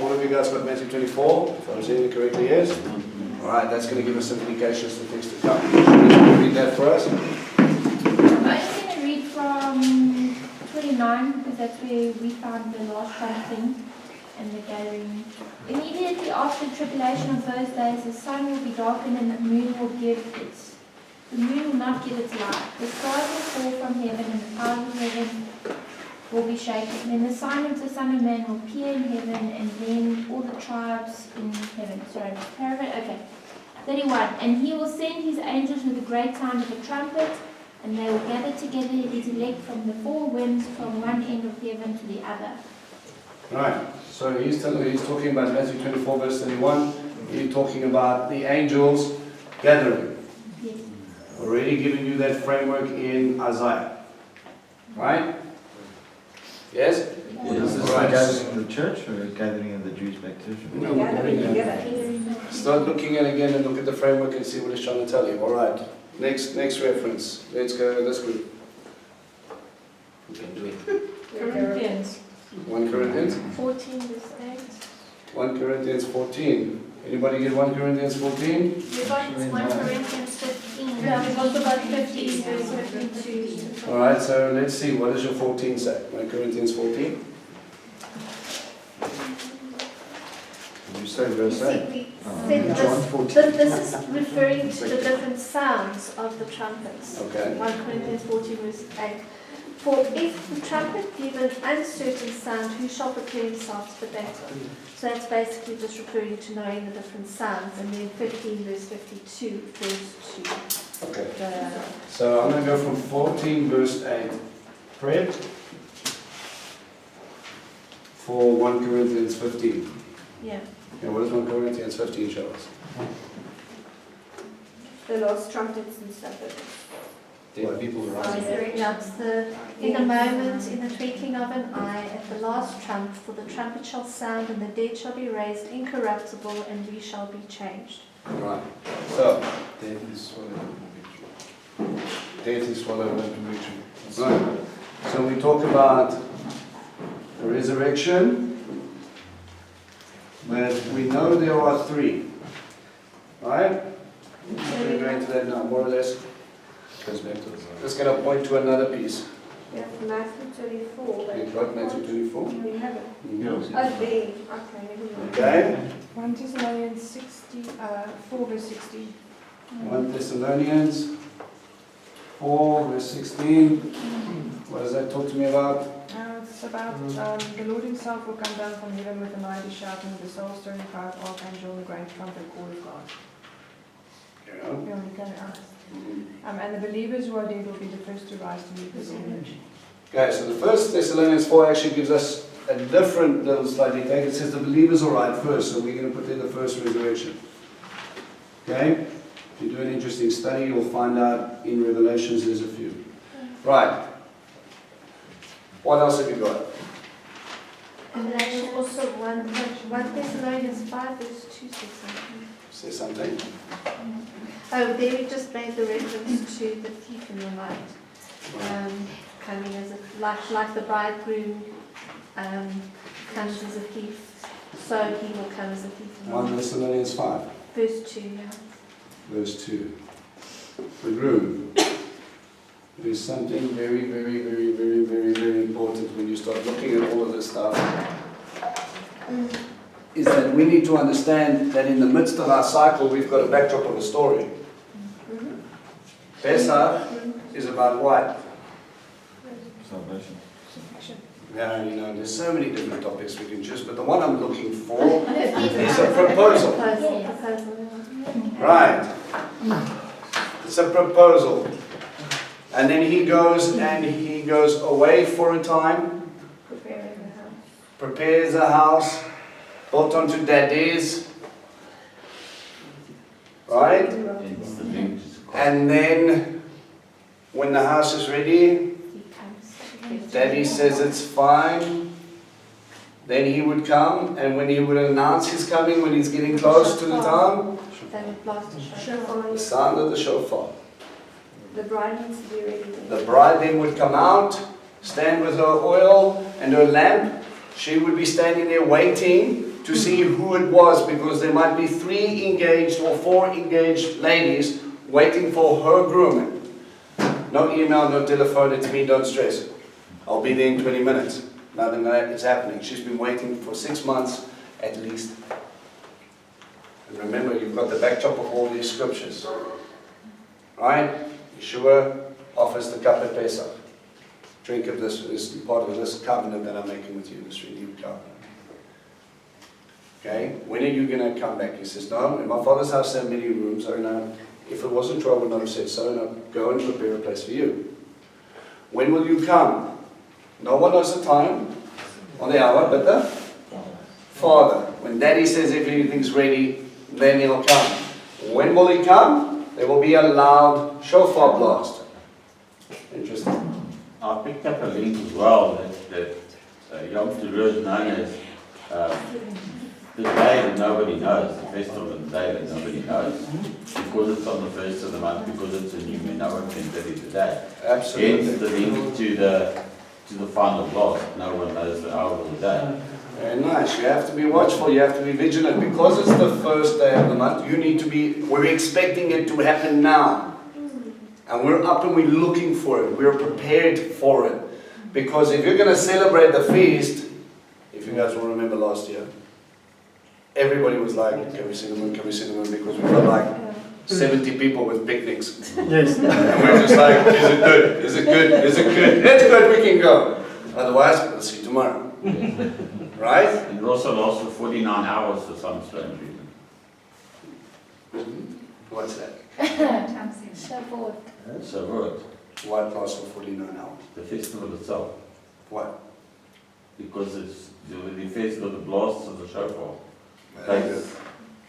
all of you guys got Matthew 24, if I'm saying it correctly, yes? Alright, that's going to give us some indications for things to come. Can you read that for us? I'm only going to read from 29 because that's where we found the last thing and the gathering. Immediately after the tribulation of those days, the sun will be darkened and the moon will not give its light. The stars will fall from heaven and the powers of heaven will be shaken. Then the sign of the Son of Man will appear in heaven, and then all the tribes in heaven. Sorry, paragraph. Okay. 31. And he will send his angels with a great sound of a trumpet, and they will gather together his elect from the four winds, from one end of heaven to the other. Right, so he's talking about Matthew 24 verse 31. He's talking about the angels gathering. Yes. Already giving you that framework in Isaiah. Right? Yes? Is this Right. a gathering in the church or a gathering of the Jews baptism? No, Gathering together. Start looking at it again and look at the framework and see what it's trying to tell you. Alright, next reference. Let's go to this group. Who can do it? Corinthians. 1 Corinthians? 14 verse 8. 1 Corinthians 14. Anybody get 1 Corinthians 14? We've got 1 Corinthians 15. Yeah, we've also got 15 verse 52. Alright, so let's see. What does your 14 say? 1 Corinthians 14? You say verse 8. John 14. This is referring to the different sounds of the trumpets. Okay. 1 Corinthians 14 verse 8. For if the trumpet give an uncertain sound, who shall prepare himself for battle? So that's basically just referring to knowing the different sounds. And then 15 verse 52 refers to Okay. the... So I'm going to go from 14 verse 8. Fred? For 1 Corinthians 15. Yeah. Okay, what does 1 Corinthians 15 show us? The last trumpets and stuff. Dead people rising. In a moment, in the twinkling of an eye, at the last trump, for the trumpet shall sound, and the dead shall be raised incorruptible, and we shall be changed. Right. So, Death is swallowed in victory. death is swallowed up in victory. Right. So we talk about the resurrection, but we know there are three. Right? I'm going to go into that now, more or less. Goes back to the Just going to point to another piece. Yeah, Matthew 24. You've got Matthew 24. We have it. Mhm. Oh, there. Okay, never mind. Okay. 1 Thessalonians 4 verse 16. 1 Thessalonians 4 verse 16. What does that talk to me about? It's about the Lord himself will come down from heaven with a mighty shout and with the soul-stirring cry of archangel and the great trumpet call of God. Yeah. Yeah, we carry on. And the believers who are dead will be the first to rise to meet this image. Okay, so the first Thessalonians 4 actually gives us a different little slightly take. It says the believers will rise first, so we're going to put in the first resurrection. Okay? If you do an interesting study, you'll find out in Revelations there's a few. Right. What else have you got? And there's also 1 Thessalonians 5 verse 2 says something. Say something. Oh, there we just made the reference to the thief in the night, coming as a, like the bridegroom comes as a thief, so he will come as a thief in the 1 night. Thessalonians 5, Verse 2, yeah. verse 2. The groom. There is something very, very, very, very, very, very important when you start looking at all of this stuff. Is that we need to understand that in the midst of our cycle, we've got a backdrop of a story. Pesach is about what? salvation. Yeah, you know, there's so many different topics we can choose, but the one I'm looking for is a proposal. Right. It's a proposal. And then he goes away for a time, prepares a house, built onto daddy's, right? And then when the house is ready, daddy says it's fine. then he would come, and when he would announce his coming, when he's getting close to the time, They would blast the shofar. the sound of the shofar. The bride needs to be ready. The bride then would come out, stand with her oil and her lamp. She would be standing there waiting to see who it was, because there might be 3 engaged or 4 engaged ladies waiting for her groom. No email, no telephone, it's me, don't stress. I'll be there in 20 minutes. Nothing like that is happening. She's been waiting for 6 months at least. And remember, you've got the backdrop of all these scriptures. Right? Yeshua offers the cup at Pesach. Drink of this is part of this covenant that I'm making with you, this renewed covenant. Okay? When are you going to come back? He says, no, in my Father's house there are many rooms. Oh, no. If it wasn't true, I would not have said so. No, go and prepare a place for you. When will you come? No one knows the time or the hour, but the Father. When Daddy says everything's ready, then he'll come. When will he come? There will be a loud shofar blast. Interesting. I picked up a link as well that Yom Teruah is known as the day that nobody knows, the festival of the day that nobody knows. Because it's on the first of the month, because it's a new moon, no one can tell you the day. Absolutely. Hence the link to the final blast. No one knows the hour of the day. Very nice. You have to be watchful, you have to be vigilant. Because it's the first day of the month, you need to be, we're expecting it to happen now. And we're up and we're looking for it. We're prepared for it. Because if you're going to celebrate the feast, if you guys will remember last year, everybody was like, can we see the moon, can we see the moon? Because we were like 70 people with picnics. Yes. And we're just like, is it good? Is it good? Is it good? It's good, we can go. Otherwise, we'll see you tomorrow. Right? And it also lasts for 49 hours for some strange reason. What's that? Shavuot. Shavuot, Why it lasts for 49 hours? the festival itself. Why? Because it's the festival, the blasts of the shofar. Very good.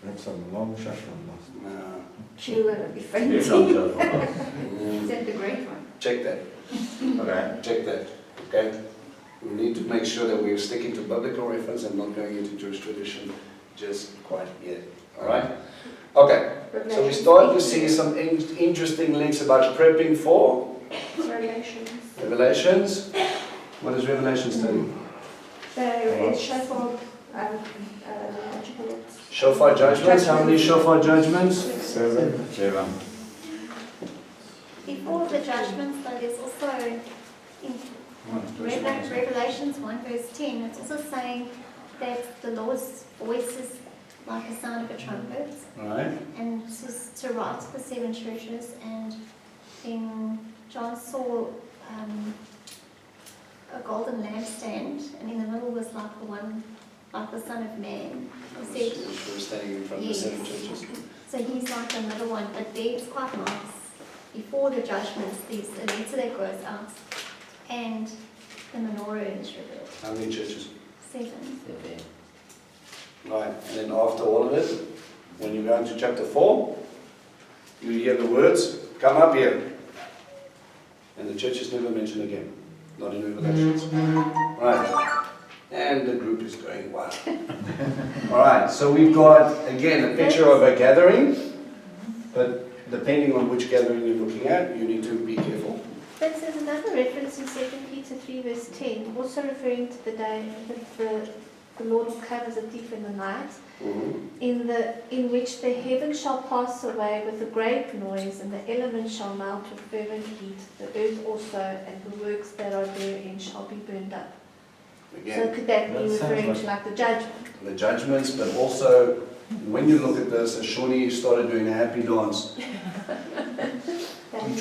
That's a long shofar blast. No. She'll be Very fainting. long shofar blast. Is that the great one? Check that. Okay. Check that. Okay? We need to make sure that we're sticking to biblical reference and not going into Jewish tradition just quite yet. Alright? Okay. So we start to see some interesting links about prepping for Revelations. Revelations. What does Revelations tell you? It's shofar, what you call it? Shofar judgments. How many shofar judgments? 7. 7. Before the judgments, though, there's also in Revelations 1 verse 10, it's also saying that the Lord's voice is like the sound of a trumpet, Right. and to write to the 7 churches. And then John saw a golden lampstand, and in the middle was like the one, like the Son of Man. He said, We're standing in front of the 7 churches. so he's like the middle one, but there it's quite nice. Before the judgments, there's a letter that goes out, and the menorah is revealed. How many churches? 7. Right. And then after all of it, when you go into chapter 4, you hear the words, come up here. And the church is never mentioned again. Not in Revelations. Right. And the group is going wild. Alright, so we've got, again, a picture of a gathering. But depending on which gathering you're looking at, you need to be careful. But there's another reference in 2 Peter 3 verse 10, also referring to the day that the Lord will come as a thief in the night, in which the heavens shall pass away with a great noise, and the elements shall melt with fervent heat, the earth also, and the works that are therein shall be burned up. Again, So could that be That sounds referring to like the judgment? the judgments, but also when you look at this, as Shawnee started doing a happy dance.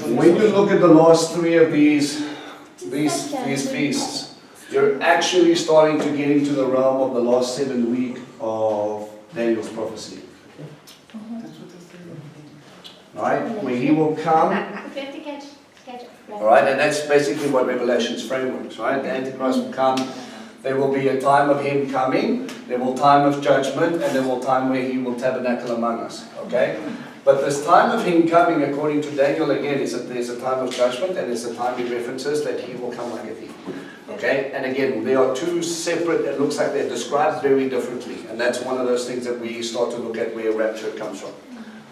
When you look at the last 3 of these feasts, you're actually starting to get into the realm of the last 7 week of Daniel's prophecy. Right? Where he will come. We have to catch up. Alright, and that's basically what Revelation's frameworks, right? The Antichrist will come. There will be a time of him coming. There will time of judgment, and there will time where he will tabernacle among us. Okay? But this time of him coming, according to Daniel, again, is that there's a time of judgment, and there's a time he references that he will come like a thief. Okay, and again, they are two separate, it looks like they're described very differently, and that's one of those things that we start to look at where rapture comes from.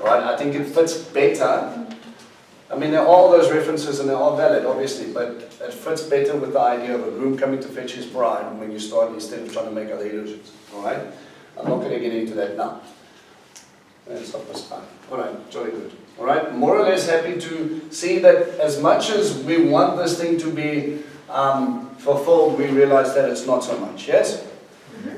Alright, I think it fits better. I mean, there are all those references and they are valid, obviously, but it fits better with the idea of a groom coming to fetch his bride when you start instead of trying to make other illusions. Alright, I'm not going to get into that now. That's not much time. Alright, jolly good. Alright, more or less happy to see that as much as we want this thing to be fulfilled, we realize that it's not so much, yes?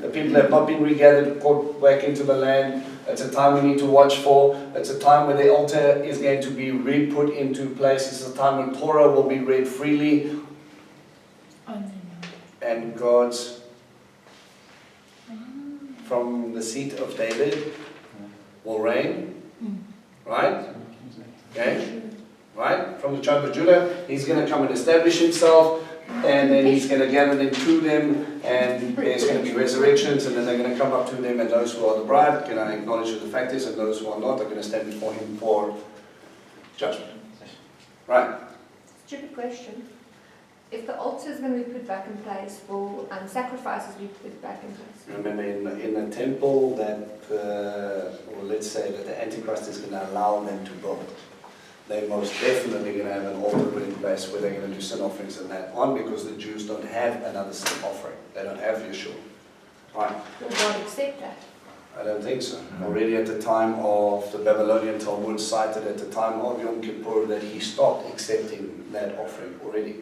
The people have not been regathered, caught back into the land. It's a time we need to watch for. It's a time where the altar is going to be re-put into place. It's a time when Torah will be read freely. And God's, from the seat of David, will reign. Right? Okay? Right? From the tribe of Judah, he's going to come and establish himself. And then he's going to gather them to them, and there's going to be resurrections, and then they're going to come up to them, and those who are the bride are going to acknowledge who the fact is, and those who are not are going to stand before him for judgment. Right? Stupid question. If the altar is going to be put back in place, will sacrifices be put back in place? Remember, in the temple that, or let's say that the Antichrist is going to allow them to build, they're most definitely going to have an altar put in place where they're going to do sin offerings and that on, because the Jews don't have another sin offering. They don't have Yeshua. Right? Will God accept that? I don't think so. Already at the time of the Babylonian Talmud cited at the time of Yom Kippur that he stopped accepting that offering already.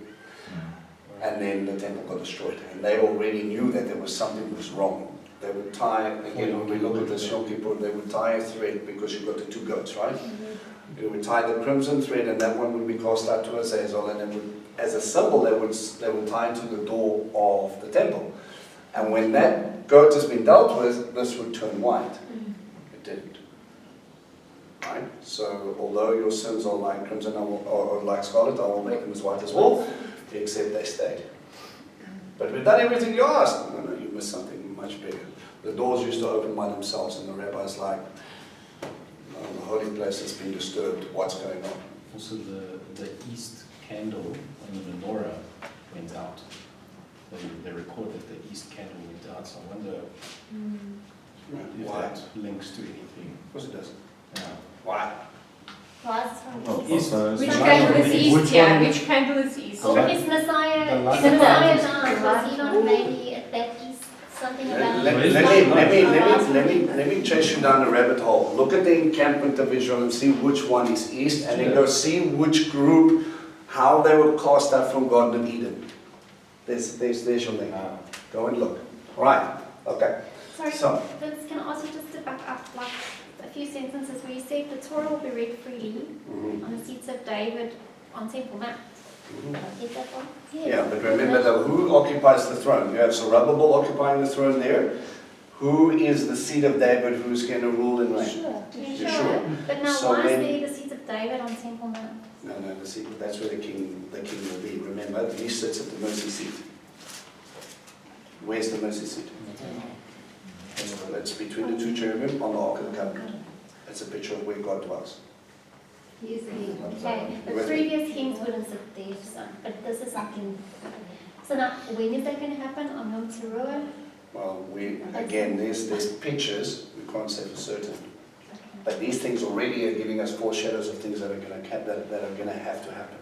And then the temple got destroyed. And they already knew that there was something was wrong. They would tie, again when we look at this Yom Kippur, they would tie a thread because you've got the two goats, right? They would tie the crimson thread, and that one would be cast out to Azazel, and they would, as a symbol, they would tie it to the door of the temple. And when that goat has been dealt with, this would turn white. It didn't. Right? So, although your sins are like crimson or like scarlet, I will make them as white as wool, except they stayed. But we've done everything you asked. No, you missed something much bigger. The doors used to open by themselves, and the rabbi's like, the holy place has been disturbed, what's going on? Also the east candle on the menorah went out. They record that the east candle went out, so I wonder if Why? that links to anything. Of course it does. Yeah. Why? Which candle is east? Yeah, which candle is east? Or is Messiah died? Was he not maybe at that east? Something about Let me chase you down a rabbit hole. Look at the encampment of Israel and see which one is east, and then go see which group, how they were cast out from Garden of Eden. There's your name. Go and look. All right. Okay. Sorry, So, Vince, can I ask you just to back up like a few sentences where you said the Torah will be read freely on the seats of David on Temple Mount. Is that one? yeah, but remember that who occupies the throne? You have Zerubbabel occupying the throne there. Who is the seed of David who's going to rule and reign? Sure. Yeshua. But now, So why is when- there the seats of David on Temple Mount? No, the seat, that's where the king will be. Remember, he sits at the mercy seat. Where's the mercy seat? It's between the two cherubim on the Ark of the Covenant. It's a picture of where God dwells. Okay, the previous kings wouldn't sit there, so, but this is something. So now, when is that going to happen? On Yom Teruah? Well, there's pictures, we can't say for certain. But these things already are giving us foreshadows of things that are going to have to happen.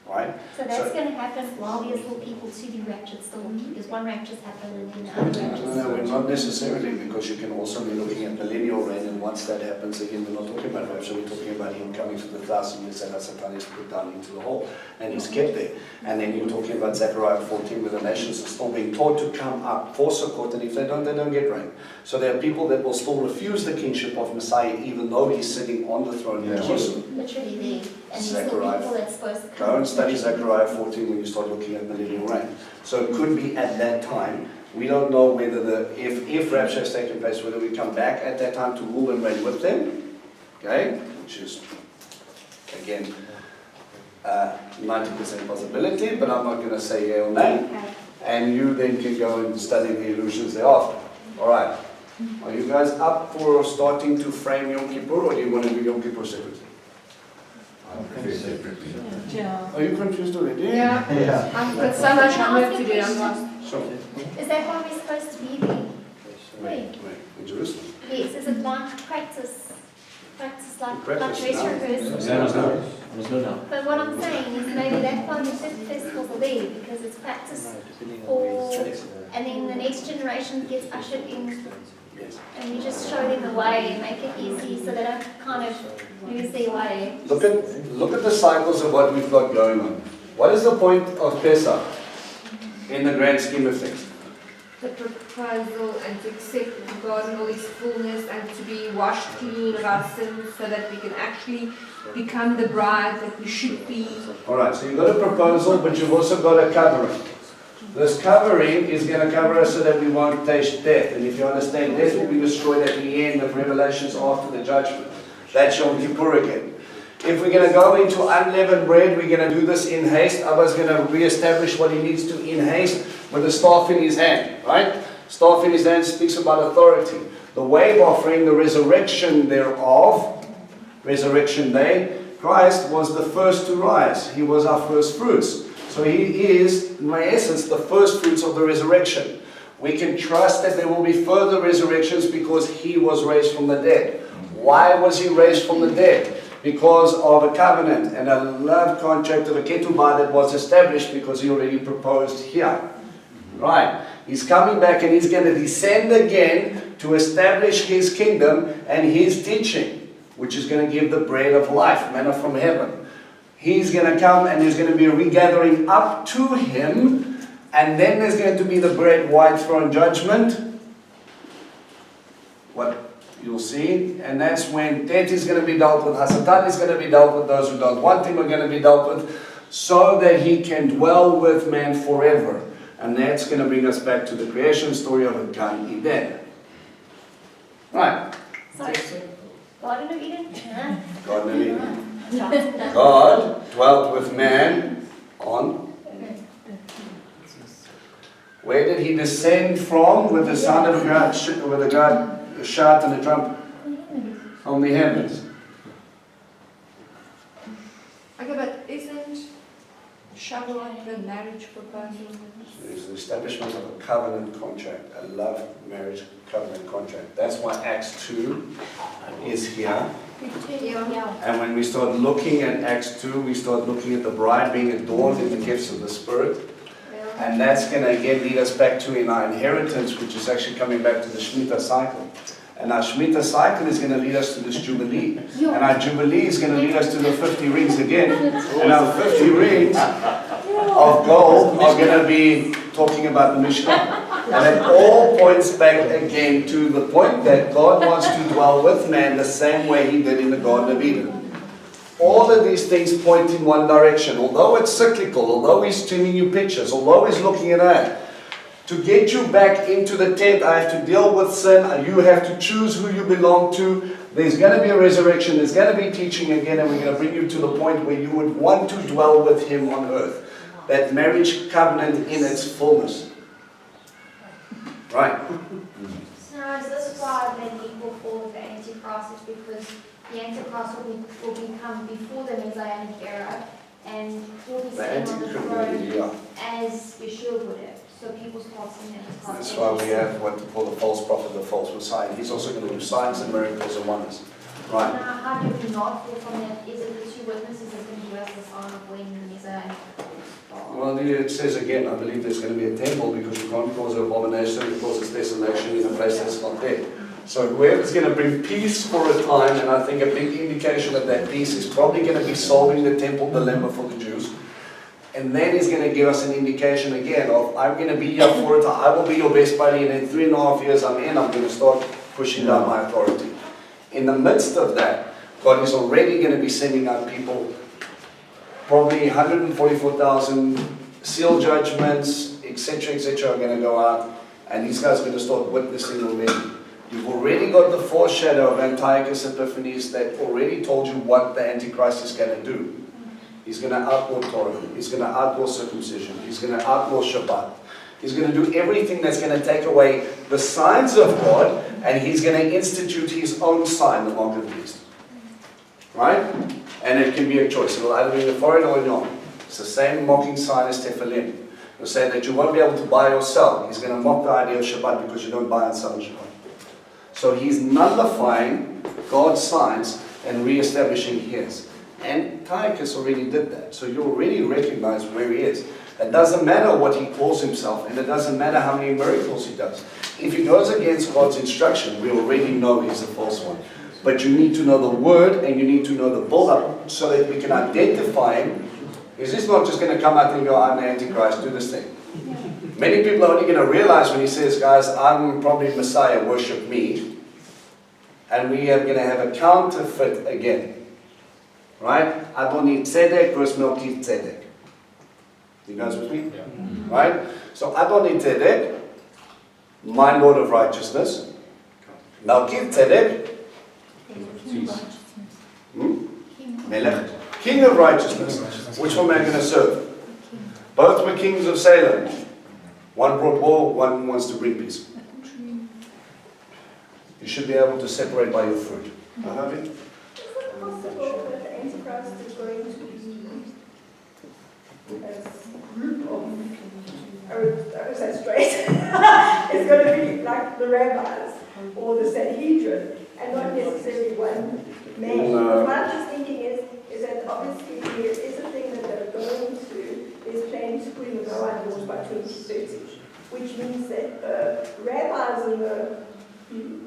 Right? So that's going to happen while there's still people to be raptured still. Because one rapture's happened and then the other rapture's No, not necessarily, because you can also be looking at millennial reign, and once that happens, again, we're not talking about rapture, we're talking about him coming to the 1,000 years and Satan is put down into the hole, and he's kept there. And then you're talking about Zechariah 14, where the nations are still being taught to come up for Sukkot, and if they don't get rain. So there are people that will still refuse the kingship of Messiah, even though he's sitting on the throne in Jerusalem. literally there. And there's still Zechariah. people that's supposed to come. Go and study Zechariah 14 when you start looking at millennial reign. So it could be at that time. We don't know whether if rapture has taken place, whether we come back at that time to rule and reign with them. Okay? Which is, again, 90% possibility, but I'm not going to say yeah or nay. Okay. And you then can go and study the illusions thereafter. Alright. Are you guys up for starting to frame Yom Kippur, or do you want to do Yom Kippur separately? separately. Yeah. Are you confused already? Yeah. I've got so much homework to do. I'm lost. So, Is that why we're supposed to be there? wait, in Jerusalem. Yes, is it like practice? Practice like Practice dress now. rehearsal? Must go now. But what I'm saying is maybe that's why the festivals are there, because it's practice for, and then the next generation gets ushered in, Yes. and we just show them the way and make it easy so they don't kind of lose their way. Look at the cycles of what we've got going on. What is the point of Pesach in the grand scheme of things? The proposal and to accept God in all His fullness and to be washed clean of our sins so that we can actually become the bride that we should be. Alright, so you've got a proposal, but you've also got a covering. This covering is going to cover us so that we won't taste death. And if you understand, death will be destroyed at the end of Revelations after the judgment. That's Yom Kippur again. If we're going to go into unleavened bread, we're going to do this in haste. Abba's going to re-establish what he needs to in haste with the staff in his hand, right? Staff in his hand speaks about authority. The wave offering, the resurrection thereof, resurrection day, Christ was the first to rise. He was our first fruits. So he is, in my essence, the first fruits of the resurrection. We can trust that there will be further resurrections because he was raised from the dead. Why was he raised from the dead? Because of a covenant and a love contract of a ketubah that was established because he already proposed here. Right. He's coming back and he's going to descend again to establish his kingdom and his teaching, which is going to give the bread of life, manna from heaven. He's going to come and there's going to be a regathering up to him, and then there's going to be the great white throne judgment. What you'll see, and that's when death is going to be dealt with, Hasatan is going to be dealt with, those who don't want him are going to be dealt with, so that he can dwell with man forever. And that's going to bring us back to the creation story of Gan Eden. Right. Sorry. Garden of Eden? Huh? Garden of Eden. God dwelt with man on. Where did he descend from with the sound of a God, with a God, a shout and a trumpet? From the heavens. Okay, but isn't Shavuot the marriage proposal? It's the establishment of a covenant contract, a love marriage covenant contract. That's why Acts 2 is here. Yeah. And when we start looking at Acts 2, we start looking at the bride being adorned in the gifts of the Spirit. And that's going to again lead us back to in our inheritance, which is actually coming back to the Shemitah cycle. And our Shemitah cycle is going to lead us to this Jubilee. And our Jubilee is going to lead us to the 50 rings again. And our 50 rings of gold are going to be talking about the Mishkan. And it all points back again to the point that God wants to dwell with man the same way he did in the Garden of Eden. All of these things point in one direction. Although it's cyclical, although he's sending you pictures, although he's looking at that, to get you back into the tent, I have to deal with sin. You have to choose who you belong to. There's going to be a resurrection. There's going to be teaching again, and we're going to bring you to the point where you would want to dwell with him on earth. That marriage covenant in its fullness. Right. So now is this why then equal for the Antichrist is because the Antichrist will become before the Messianic era and will be sitting on the throne as Yeshua would have. So people start seeing that as Christ. That's why we have what we call the false prophet, the false Messiah. He's also going to do signs and miracles and wonders. Right. Now, how do we not fall from that? Is it the two witnesses that's going to give us the sign of when the Messiah? Well, it says again, I believe there's going to be a temple because you can't cause an abomination because it's desolation in a place that's not there. So whoever's going to bring peace for a time, and I think a big indication of that peace is probably going to be solving the temple dilemma for the Jews. And then he's going to give us an indication again of, I'm going to be here for a time, I will be your best buddy, and in 3.5 years I'm going to start pushing down my authority. In the midst of that, God is already going to be sending out people, probably 144,000 seal judgments, etc., are going to go out, and these guys are going to start witnessing already. You've already got the foreshadow of Antiochus Epiphanes that already told you what the Antichrist is going to do. He's going to outlaw Torah. He's going to outlaw circumcision. He's going to outlaw Shabbat. He's going to do everything that's going to take away the signs of God, and he's going to institute his own sign, the mark of the beast. Right? And it can be a choice. It will either be in the forehead or in your arm. It's the same mocking sign as Tefillin. He'll say that you won't be able to buy or sell. He's going to mock the idea of Shabbat because you don't buy and sell on Shabbat. So he's nullifying God's signs and re-establishing his. And Tychus already did that. So you already recognize where he is. It doesn't matter what he calls himself, and it doesn't matter how many miracles he does. If he goes against God's instruction, we already know he's a false one. But you need to know the word, and you need to know the build-up, so that we can identify him. Because he's not just going to come out and go, I'm the Antichrist, do this thing. Many people are only going to realize when he says, guys, I'm probably Messiah, worship me. And we are going to have a counterfeit again. Right? Adoni Tzedek versus Melchi Tzedek. You guys with me? Yeah. Right? So Adoni Tzedek, my Lord of righteousness. Melchi Tzedek, Melech, King of righteousness. Which one am I going to serve? Both were kings of Salem. One brought war, one wants to bring peace. You should be able to separate by your fruit. Have you? Is it possible that the Antichrist is going to be a group of, I would say straight, it's going to be like the rabbis or the Sanhedrin and not necessarily one man? No. What I'm just thinking is that obviously there is a thing that they're going to, there's planning to put in the Noah laws by 2030, which means that the rabbis and the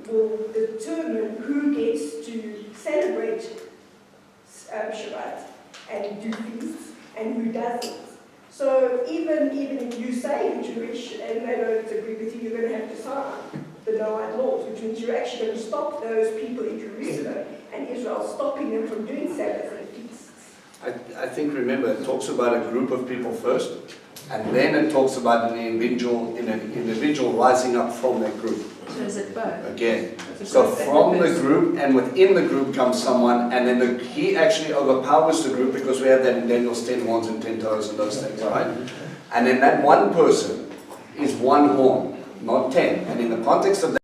will determine who gets to celebrate Shabbat and do feasts and who doesn't. So even if you say you're Jewish and they don't agree with you, you're going to have to sign the Noahide laws, which means you're actually going to stop those people in Jerusalem and Israel, stopping them from doing Sabbath and feasts. I think, remember, it talks about a group of people first, and then it talks about an individual rising up from that group. So is it both? Again. So from the group, and within the group comes someone, and then he actually overpowers the group, because we have that in Daniel's 10 horns and 10 toes and those things, right? And then that one person is one horn, not 10. And in the context of that,